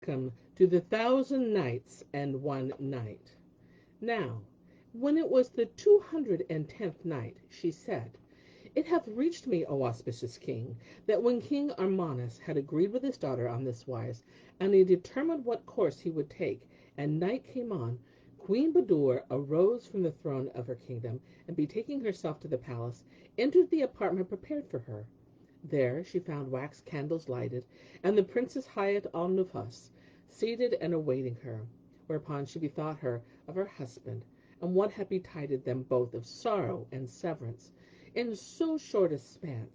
welcome to the 1000 Nights and 1 Night. Now, when it was the 210th night, she said, It hath reached me, O auspicious king, that when King Armanus had agreed with his daughter on this wise, and he determined what course he would take, and night came on, Queen Budur arose from the throne of her kingdom, and betaking herself to the palace, entered the apartment prepared for her. There she found wax candles lighted, and the Princess Hayat al-Nufus seated and awaiting her, whereupon she bethought her of her husband, and what had betided them both of sorrow and severance. In so short a span,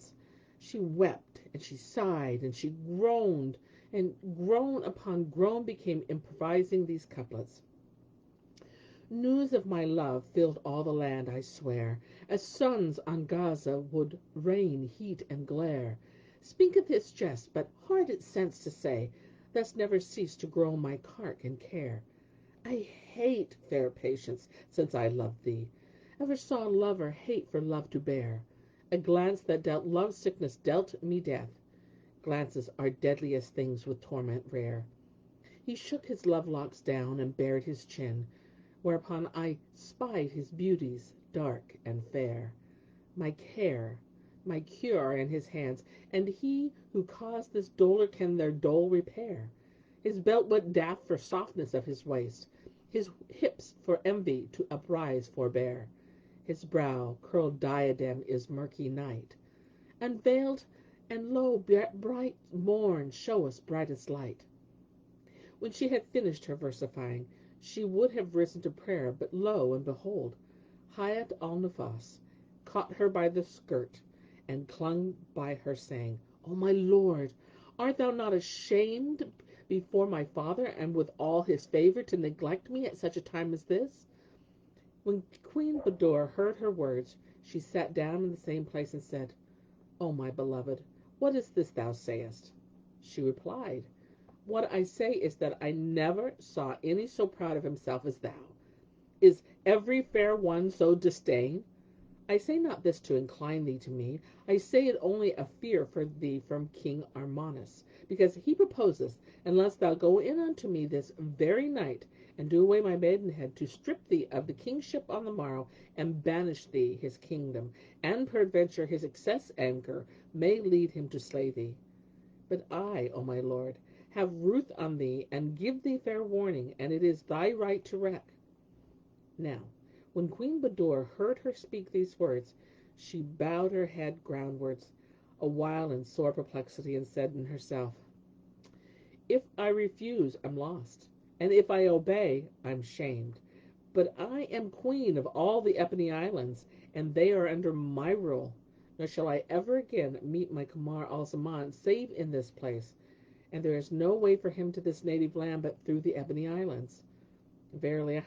she wept, and she sighed, and she groaned, and groan upon groan became improvising these couplets. News of my love filled all the land, I swear, as suns on Gaza would rain heat and glare. Speaketh its jest, but hard its sense to say, thus never cease to grow my cark and care. I hate, fair patience, since I loved thee. Ever saw lover hate for love to bear? A glance that dealt love sickness dealt me death. Glances are deadliest things with torment rare. He shook his love locks down and bared his chin, whereupon I spied his beauties dark and fair. My care, my cure are in his hands, and he who caused this dolour can their dole repair. His belt went daft for softness of his waist, his hips for envy to uprise forbear. His brow curled diadem is murky night, and veiled, and lo, bright morn showeth brightest light. When she had finished her versifying, she would have risen to prayer, but lo and behold, Hayat al-Nufus caught her by the skirt, and clung by her, saying, O my lord, art thou not ashamed before my father, and with all his favour, to neglect me at such a time as this? When Queen Budur heard her words, she sat down in the same place and said, O my beloved, what is this thou sayest? She replied, What I say is that I never saw any so proud of himself as thou. Is every fair one so disdain? I say not this to incline thee to me. I say it only of fear for thee from King Armanus, because he proposeth, unless thou go in unto me this very night, and do away my maidenhead, to strip thee of the kingship on the morrow, and banish thee his kingdom, and peradventure his excess anger may lead him to slay thee. But I, O my lord, have ruth on thee, and give thee fair warning, and it is thy right to wreck. Now, when Queen Budur heard her speak these words, she bowed her head groundwards a while in sore perplexity, and said in herself, If I refuse, I'm lost, and if I obey, I'm shamed. But I am queen of all the Ebony Islands, and they are under my rule. Nor shall I ever again meet my Kamar al-Zaman save in this place, and there is no way for him to this native land but through the Ebony Islands. Verily,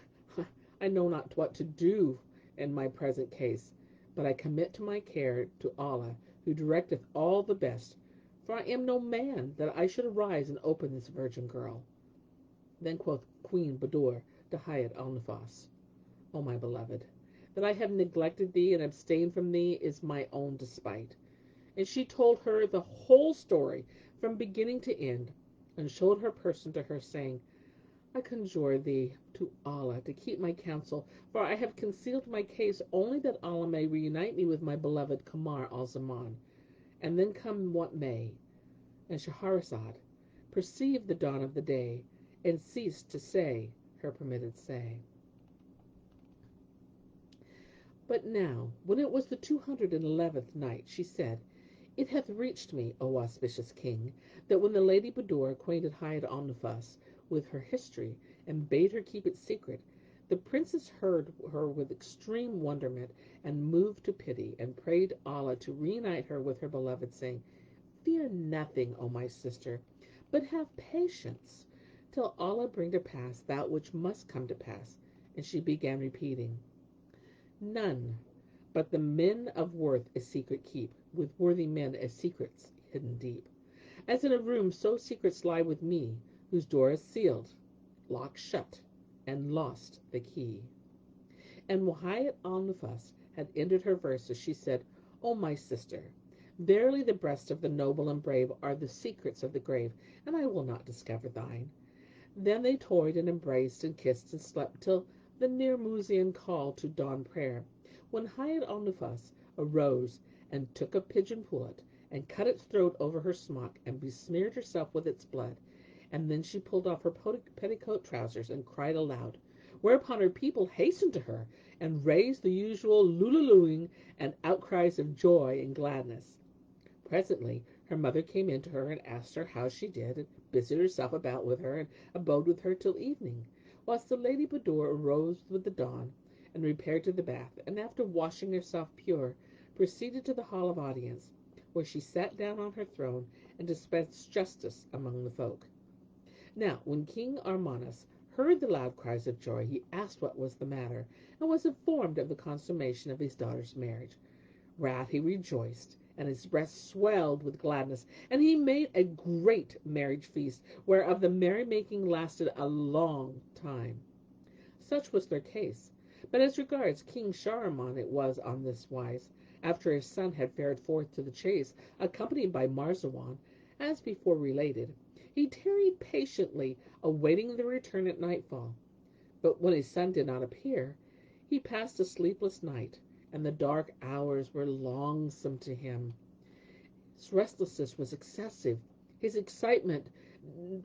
I know not what to do in my present case, but I commit to my care to Allah, who directeth all the best, for I am no man that I should arise and open this virgin girl. Then quoth Queen Budur to Hayat al-Nufus, O my beloved, that I have neglected thee and abstained from thee is my own despite. And she told her the whole story from beginning to end, and showed her person to her, saying, I conjure thee to Allah to keep my counsel, for I have concealed my case only that Allah may reunite me with my beloved Kamar al-Zaman, and then come what may. And Shahrazad perceived the dawn of the day, and ceased to say her permitted say. But now, when it was the 211th night, she said, It hath reached me, O auspicious king, that when the Lady Budur acquainted Hayat al-Nufus with her history, and bade her keep it secret, the princess heard her with extreme wonderment, and moved to pity, and prayed Allah to reunite her with her beloved, saying, Fear nothing, O my sister, but have patience, till Allah bring to pass that which must come to pass. And she began repeating, None but the men of worth a secret keep, with worthy men as secrets hidden deep. As in a room, so secrets lie with me, whose door is sealed, locked shut, and lost the key. And when Hayat al-Nufus had ended her verses, she said, O my sister, verily the breasts of the noble and brave are the secrets of the grave, and I will not discover thine. Then they toyed and embraced and kissed and slept till the near muezzin called to dawn prayer, when Hayat al-Nufus arose and took a pigeon pullet and cut its throat over her smock and besmeared herself with its blood, and then she pulled off her petticoat trousers and cried aloud, whereupon her people hastened to her and raised the usual lullulooing and outcries of joy and gladness. Presently her mother came in to her and asked her how she did, and busied herself about with her, and abode with her till evening, whilst the Lady Budur arose with the dawn, and repaired to the bath, and after washing herself pure, proceeded to the hall of audience, where she sat down on her throne and dispensed justice among the folk. Now when King Armanus heard the loud cries of joy, he asked what was the matter, and was informed of the consummation of his daughter's marriage. Whereat he rejoiced, and his breast swelled with gladness, and he made a great marriage feast, whereof the merrymaking lasted a long time. Such was their case. But as regards King Shahriman it was on this wise. After his son had fared forth to the chase, accompanied by Marzawan, as before related, he tarried patiently, awaiting the return at nightfall. But when his son did not appear, he passed a sleepless night, and the dark hours were longsome to him. His restlessness was excessive. His excitement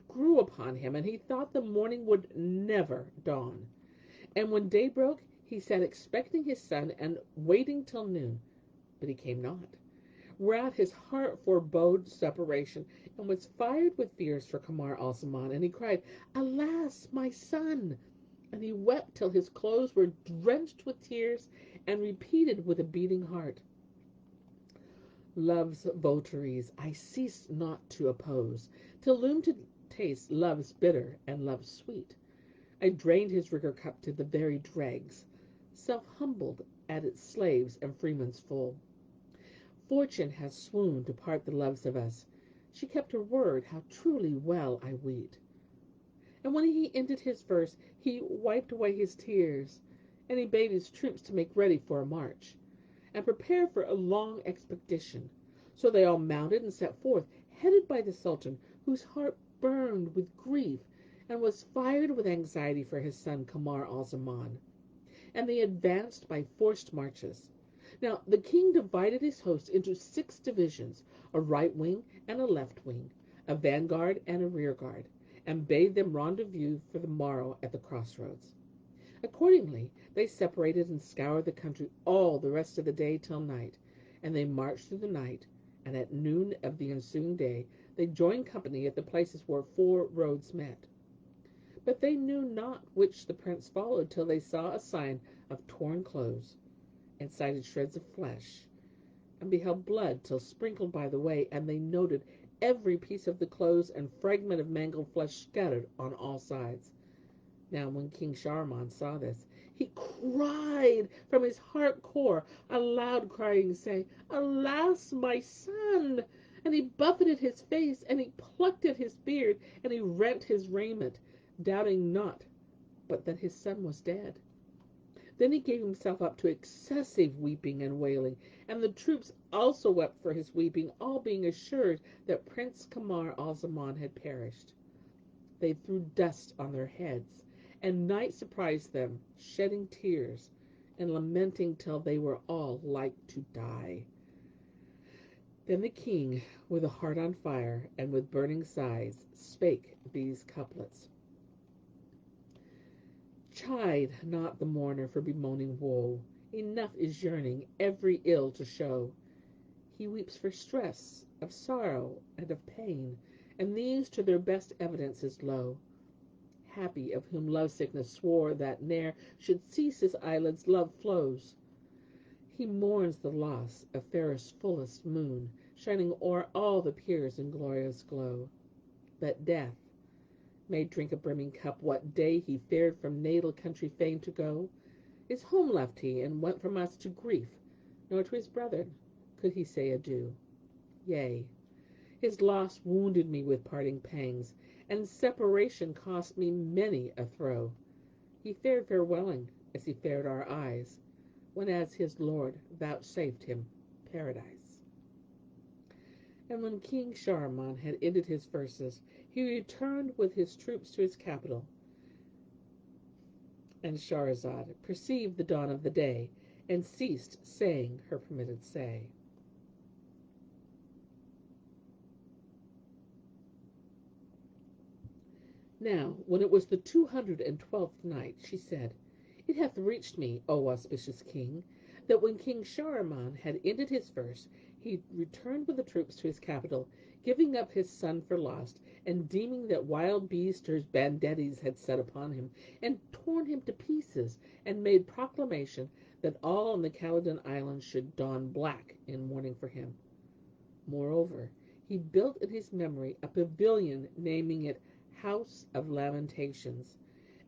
grew upon him, and he thought the morning would never dawn. And when day broke, he sat expecting his son and waiting till noon, but he came not. Whereat his heart forebode separation, and was fired with fears for Kamar al-Zaman, and he cried, "Alas, my son!" And he wept till his clothes were drenched with tears, and repeated with a beating heart, "Love's votaries I cease not to oppose, till loom to taste love's bitter and love's sweet. I drained his rigour cup to the very dregs, self-humbled at its slaves and freemen's full. Fortune has swooned to part the loves of us. She kept her word, how truly well I weet." And when he ended his verse, he wiped away his tears, and he bade his troops to make ready for a march, and prepare for a long expedition. So they all mounted and set forth, headed by the Sultan, whose heart burned with grief and was fired with anxiety for his son Kamar al-Zaman. And they advanced by forced marches. Now the king divided his host into 6 divisions, a right wing and a left wing, a vanguard and a rear guard, and bade them rendezvous for the morrow at the crossroads. Accordingly, they separated and scoured the country all the rest of the day till night, and they marched through the night, and at noon of the ensuing day they joined company at the places where 4 roads met. But they knew not which the prince followed till they saw a sign of torn clothes, and sighted shreds of flesh, and beheld blood till sprinkled by the way, and they noted every piece of the clothes and fragment of mangled flesh scattered on all sides. Now when King Shahriman saw this, he cried from his heart core, a loud crying, saying, "Alas, my son!" And he buffeted his face, and he plucked at his beard, and he rent his raiment, doubting not but that his son was dead. Then he gave himself up to excessive weeping and wailing, and the troops also wept for his weeping, all being assured that Prince Kamar al-Zaman had perished. They threw dust on their heads, and night surprised them, shedding tears, and lamenting till they were all like to die. Then the king, with a heart on fire, and with burning sighs, spake these couplets. Chide not the mourner for bemoaning woe, enough is yearning every ill to show. He weeps for stress of sorrow and of pain, and these to their best evidences low. Happy of whom love-sickness swore that ne'er should cease his eyelids' love flows. He mourns the loss of fairest fullest moon, shining o'er all the peers in glorious glow. But death may drink a brimming cup what day he fared from natal country fain to go. His home left he, and went from us to grief, nor to his brethren could he say adieu. Yea, his loss wounded me with parting pangs, and separation cost me many a throe. He fared farewelling as he fared our eyes, when as his Lord vouchsafed him paradise. And when King Shahriman had ended his verses, he returned with his troops to his capital. And Shahrazad perceived the dawn of the day, and ceased saying her permitted say. Now, when it was the 212th night, she said, It hath reached me, O auspicious king, that when King Shahriman had ended his verse, he returned with the troops to his capital, giving up his son for lost, and deeming that wild beasts or banditti had set upon him, and torn him to pieces, and made proclamation that all on the Khalidan islands should don black in mourning for him. Moreover, he built in his memory a pavilion, naming it House of Lamentations,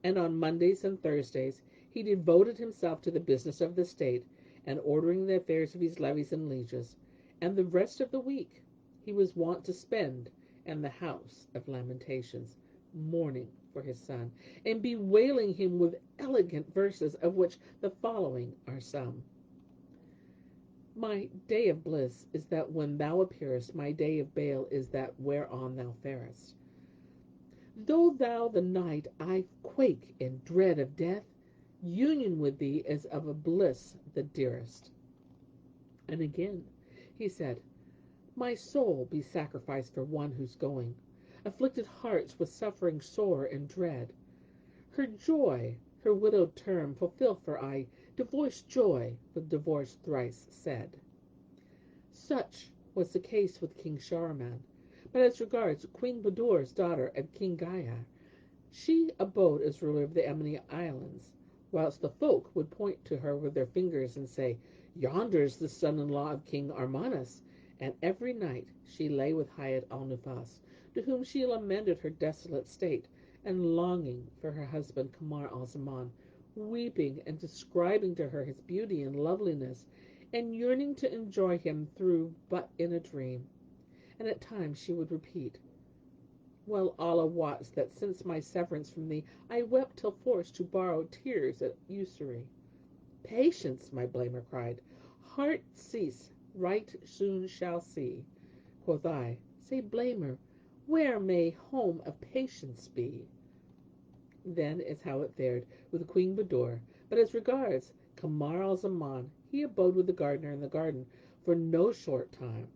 and on Mondays and Thursdays he devoted himself to the business of the state, and ordering the affairs of his levies and lieges, and the rest of the week he was wont to spend in the House of Lamentations, mourning for his son, and bewailing him with elegant verses, of which the following are some. My day of bliss is that when thou appearest, my day of bale is that whereon thou farest. Though thou the night I quake in dread of death, union with thee is of a bliss the dearest. And again he said, My soul be sacrificed for one who's going, afflicted hearts with suffering sore and dread. Her joy, her widowed term fulfill for I, divorced joy with divorce thrice said. Such was the case with King Shahriman. But as regards Queen Budur's daughter of King Gaia, she abode as ruler of the Emini Islands, whilst the folk would point to her with their fingers and say, Yonder's the son-in-law of King Armanus, and every night she lay with Hayat al-Nufas, to whom she lamented her desolate state, and longing for her husband Kamar al-Zaman, weeping and describing to her his beauty and loveliness, and yearning to enjoy him through but in a dream. And at times she would repeat, Well, Allah wots that since my severance from thee, I wept till forced to borrow tears at usury. Patience, my blamer cried, heart cease, right soon shall see. Quoth I, Say, blamer, where may home of patience be? Then is how it fared with Queen Budur. But as regards Kamar al-Zaman, he abode with the gardener in the garden for no short time,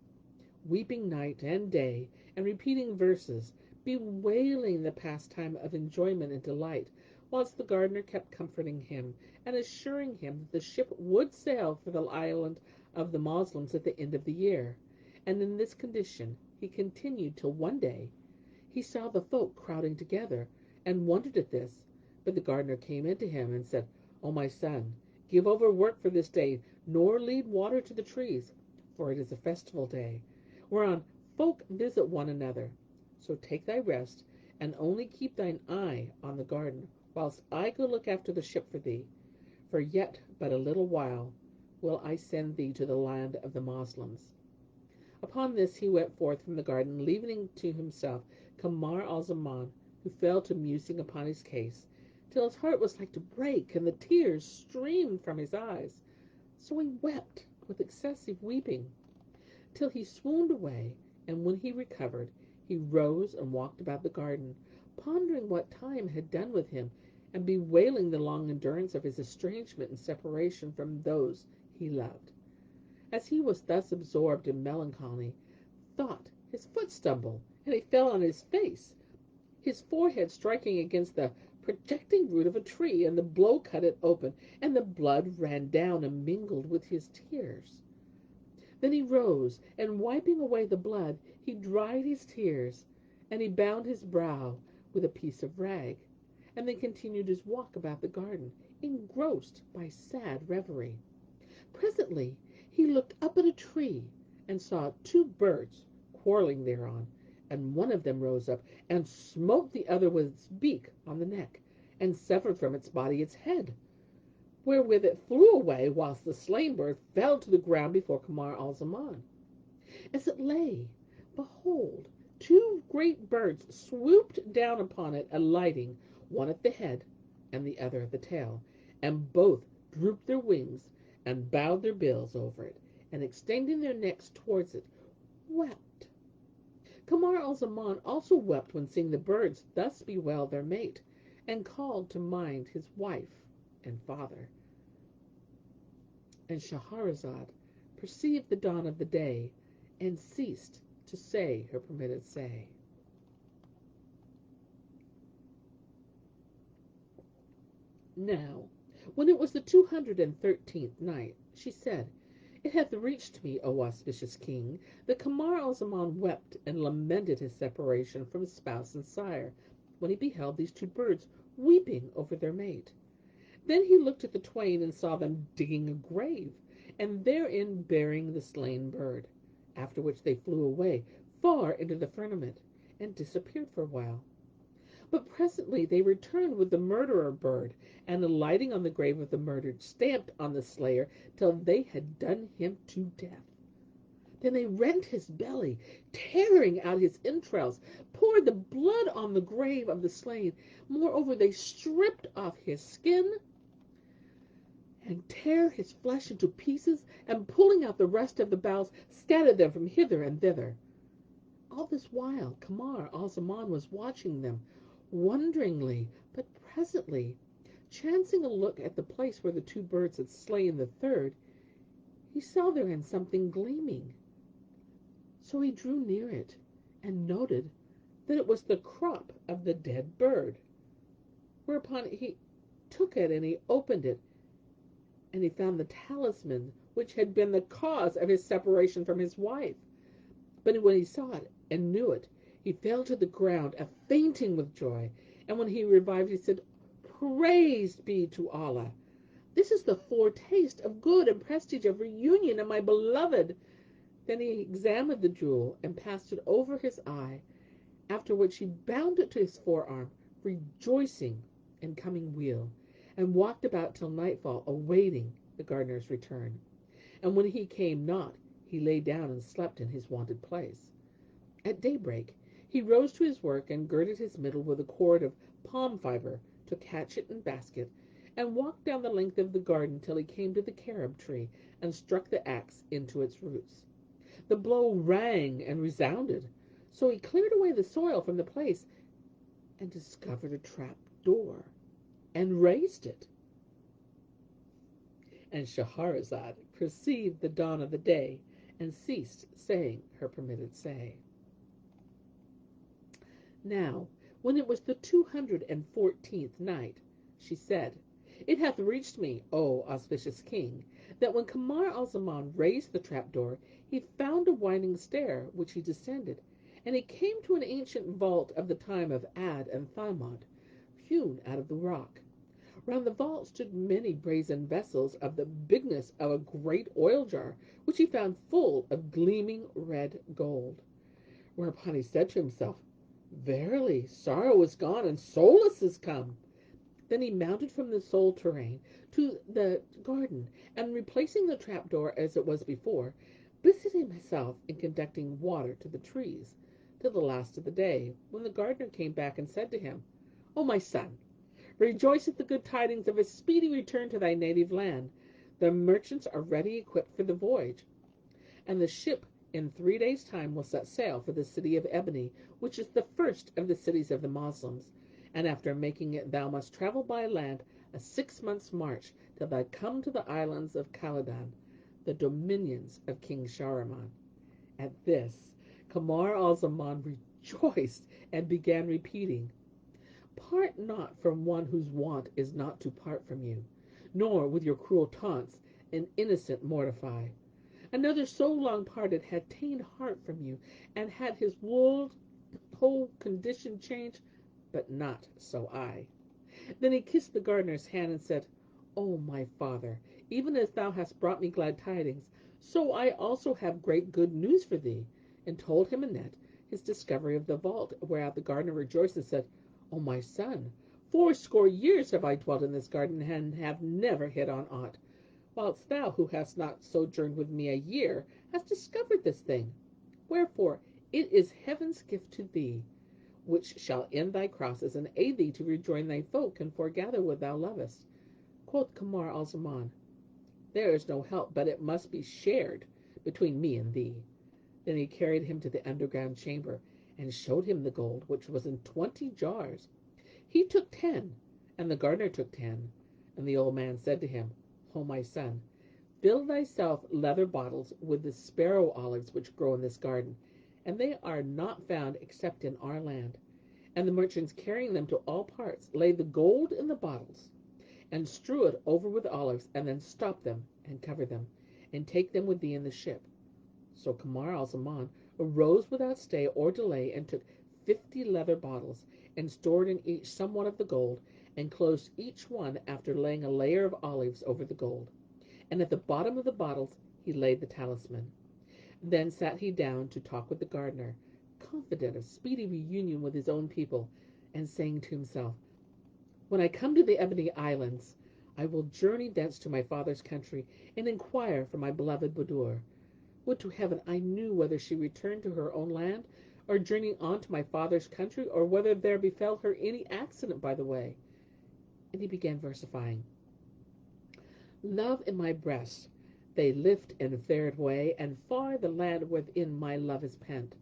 weeping night and day, and repeating verses, bewailing the pastime of enjoyment and delight, whilst the gardener kept comforting him, and assuring him that the ship would sail for the island of the Moslems at the end of the year. And in this condition he continued till one day he saw the folk crowding together, and wondered at this. But the gardener came in to him and said, O my son, give over work for this day, nor lead water to the trees, for it is a festival day, whereon folk visit one another. So take thy rest, and only keep thine eye on the garden, whilst I go look after the ship for thee. For yet but a little while will I send thee to the land of the Moslems. Upon this he went forth from the garden, leaving to himself Kamar al-Zaman, who fell to musing upon his case, till his heart was like to break, and the tears streamed from his eyes. So he wept with excessive weeping, till he swooned away, and when he recovered, he rose and walked about the garden, pondering what time had done with him, and bewailing the long endurance of his estrangement and separation from those he loved. As he was thus absorbed in melancholy thought, his foot stumbled, and he fell on his face, his forehead striking against the projecting root of a tree, and the blow cut it open, and the blood ran down and mingled with his tears. Then he rose, and wiping away the blood, he dried his tears, and he bound his brow with a piece of rag, and then continued his walk about the garden, engrossed by sad reverie. Presently he looked up at a tree, and saw two birds quarrelling thereon, and one of them rose up, and smote the other with its beak on the neck, and severed from its body its head, wherewith it flew away, whilst the slain bird fell to the ground before Kamar al-Zaman. As it lay, behold, two great birds swooped down upon it, alighting, one at the head and the other at the tail, and both drooped their wings and bowed their bills over it, and extending their necks towards it, wept. Kamar al-Zaman also wept when seeing the birds thus bewail their mate, and called to mind his wife and father. And Shahrazad perceived the dawn of the day, and ceased to say her permitted say. Now, when it was the 213th night, she said, It hath reached me, O auspicious king, that Kamar al-Zaman wept and lamented his separation from his spouse and sire, when he beheld these two birds weeping over their mate. Then he looked at the twain and saw them digging a grave, and therein burying the slain bird, after which they flew away far into the firmament, and disappeared for a while. But presently they returned with the murderer bird, and alighting on the grave of the murdered, stamped on the slayer till they had done him to death. Then they rent his belly, tearing out his entrails, poured the blood on the grave of the slain. Moreover, they stripped off his skin, and tear his flesh into pieces, and pulling out the rest of the bowels, scattered them from hither and thither. All this while Kamar al-Zaman was watching them wonderingly, but presently, chancing a look at the place where the two birds had slain the third, he saw therein something gleaming. So he drew near it, and noted that it was the crop of the dead bird. Whereupon he took it, and he opened it, and he found the talisman which had been the cause of his separation from his wife. But when he saw it and knew it, he fell to the ground, a-fainting with joy. And when he revived, he said, Praised be to Allah! This is the foretaste of good and prestige of reunion in my beloved. Then he examined the jewel and passed it over his eye, after which he bound it to his forearm, rejoicing in coming weal, and walked about till nightfall, awaiting the gardener's return. And when he came not, he lay down and slept in his wonted place. At daybreak he rose to his work, and girded his middle with a cord of palm fibre, took hatchet and basket, and walked down the length of the garden till he came to the carob tree, and struck the axe into its roots. The blow rang and resounded, so he cleared away the soil from the place, and discovered a trap door, and raised it. And Shahrazad perceived the dawn of the day, and ceased saying her permitted say. Now, when it was the 214th night, she said, It hath reached me, O auspicious king, that when Kamar al-Zaman raised the trapdoor, he found a winding stair, which he descended, and he came to an ancient vault of the time of Ad and Thamud, hewn out of the rock. Round the vault stood many brazen vessels of the bigness of a great oil jar, which he found full of gleaming red gold. Whereupon he said to himself, Verily, sorrow is gone, and solace is come. Then he mounted from the sole terrain to the garden, and replacing the trapdoor as it was before, busied himself in conducting water to the trees, till the last of the day, when the gardener came back and said to him, O my son, rejoice at the good tidings of a speedy return to thy native land. The merchants are ready equipped for the voyage, and the ship in 3 days' time will set sail for the city of Ebony, which is the first of the cities of the Moslems. And after making it, thou must travel by land a 6 months' march, till thou come to the islands of Khalidan, the dominions of King Shahriman. At this, Kamar al-Zaman rejoiced, and began repeating, Part not from one whose wont is not to part from you, nor with your cruel taunts an innocent mortify. Another so long parted had ta'en heart from you, and had his whole condition changed, but not so I. Then he kissed the gardener's hand, and said, O my father, even as thou hast brought me glad tidings, so I also have great good news for thee, and told him Annette his discovery of the vault, whereat the gardener rejoiced, and said, O my son, 80 years have I dwelt in this garden, and have never hit on aught, whilst thou, who hast not sojourned with me a year, hast discovered this thing. Wherefore it is heaven's gift to thee, which shall end thy crosses, and aid thee to rejoin thy folk, and foregather what thou lovest. Quoth Kamar al-Zaman, There is no help, but it must be shared between me and thee. Then he carried him to the underground chamber, and showed him the gold, which was in 20 jars. He took 10, and the gardener took 10. And the old man said to him, O my son, fill thyself leather bottles with the sparrow olives which grow in this garden, and they are not found except in our land. And the merchants, carrying them to all parts, lay the gold in the bottles, and strew it over with olives, and then stop them, and cover them, and take them with thee in the ship. So Kamar al-Zaman arose without stay or delay, and took 50 leather bottles, and stored in each somewhat of the gold, and closed each one after laying a layer of olives over the gold. And at the bottom of the bottles he laid the talisman. Then sat he down to talk with the gardener, confident of speedy reunion with his own people, and saying to himself, When I come to the Ebony Islands, I will journey thence to my father's country, and inquire for my beloved Budur. Would to heaven I knew whether she returned to her own land, or journeyed on to my father's country, or whether there befell her any accident by the way. And he began versifying. Love in my breast, they lift and fared way, and far the land within my love is pent.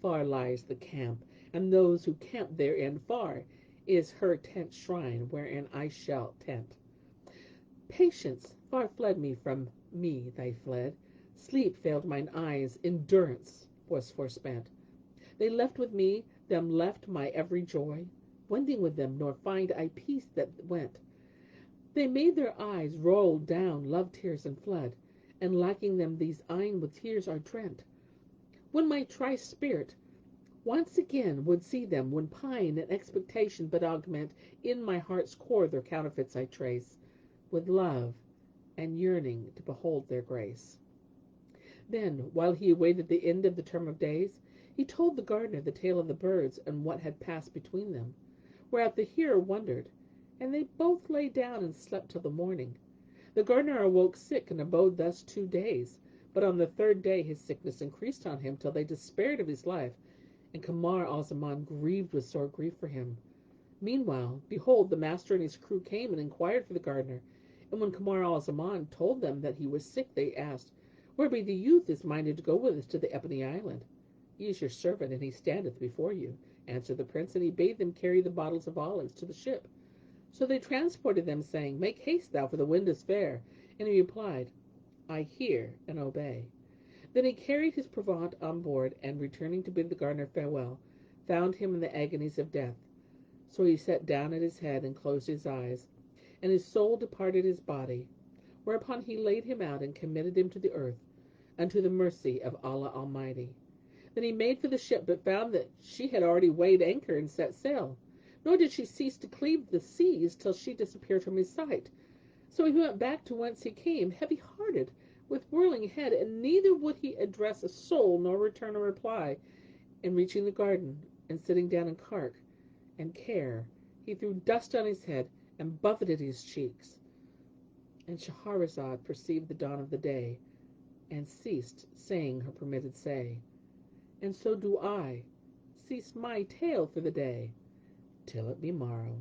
Far lies the camp, and those who camp therein. Far is her tent shrine, wherein I shall tent. Patience far fled me from me, thy fled. Sleep failed mine eyes, endurance was forspent. They left with me, them left my every joy, wending with them, nor find I peace that went. They made their eyes roll down love tears and flood, and lacking them these eyne with tears are drent. When my trice spirit once again would see them, when pine and expectation but augment, in my heart's core their counterfeits I trace, with love and yearning to behold their grace. Then, while he awaited the end of the term of days, he told the gardener the tale of the birds and what had passed between them, whereat the hearer wondered, and they both lay down and slept till the morning. The gardener awoke sick, and abode thus 2 days, but on the 3rd day his sickness increased on him till they despaired of his life, and Kamar al-Zaman grieved with sore grief for him. Meanwhile, behold, the master and his crew came and inquired for the gardener, and when Kamar al-Zaman told them that he was sick, they asked, Where be the youth is minded to go with us to the Ebony Island? He is your servant, and he standeth before you, answered the prince, and he bade them carry the bottles of olives to the ship. So they transported them, saying, Make haste thou, for the wind is fair. And he replied, I hear and obey. Then he carried his provant on board, and returning to bid the gardener farewell, found him in the agonies of death. So he sat down at his head and closed his eyes, and his soul departed his body. Whereupon he laid him out and committed him to the earth, unto the mercy of Allah Almighty. Then he made for the ship, but found that she had already weighed anchor and set sail. Nor did she cease to cleave the seas till she disappeared from his sight. So he went back to whence he came, heavy-hearted, with whirling head, and neither would he address a soul nor return a reply. And reaching the garden, and sitting down in cark and care, he threw dust on his head and buffeted his cheeks. And Shahrazad perceived the dawn of the day, and ceased saying her permitted say. And so do I cease my tale for the day, till it be morrow.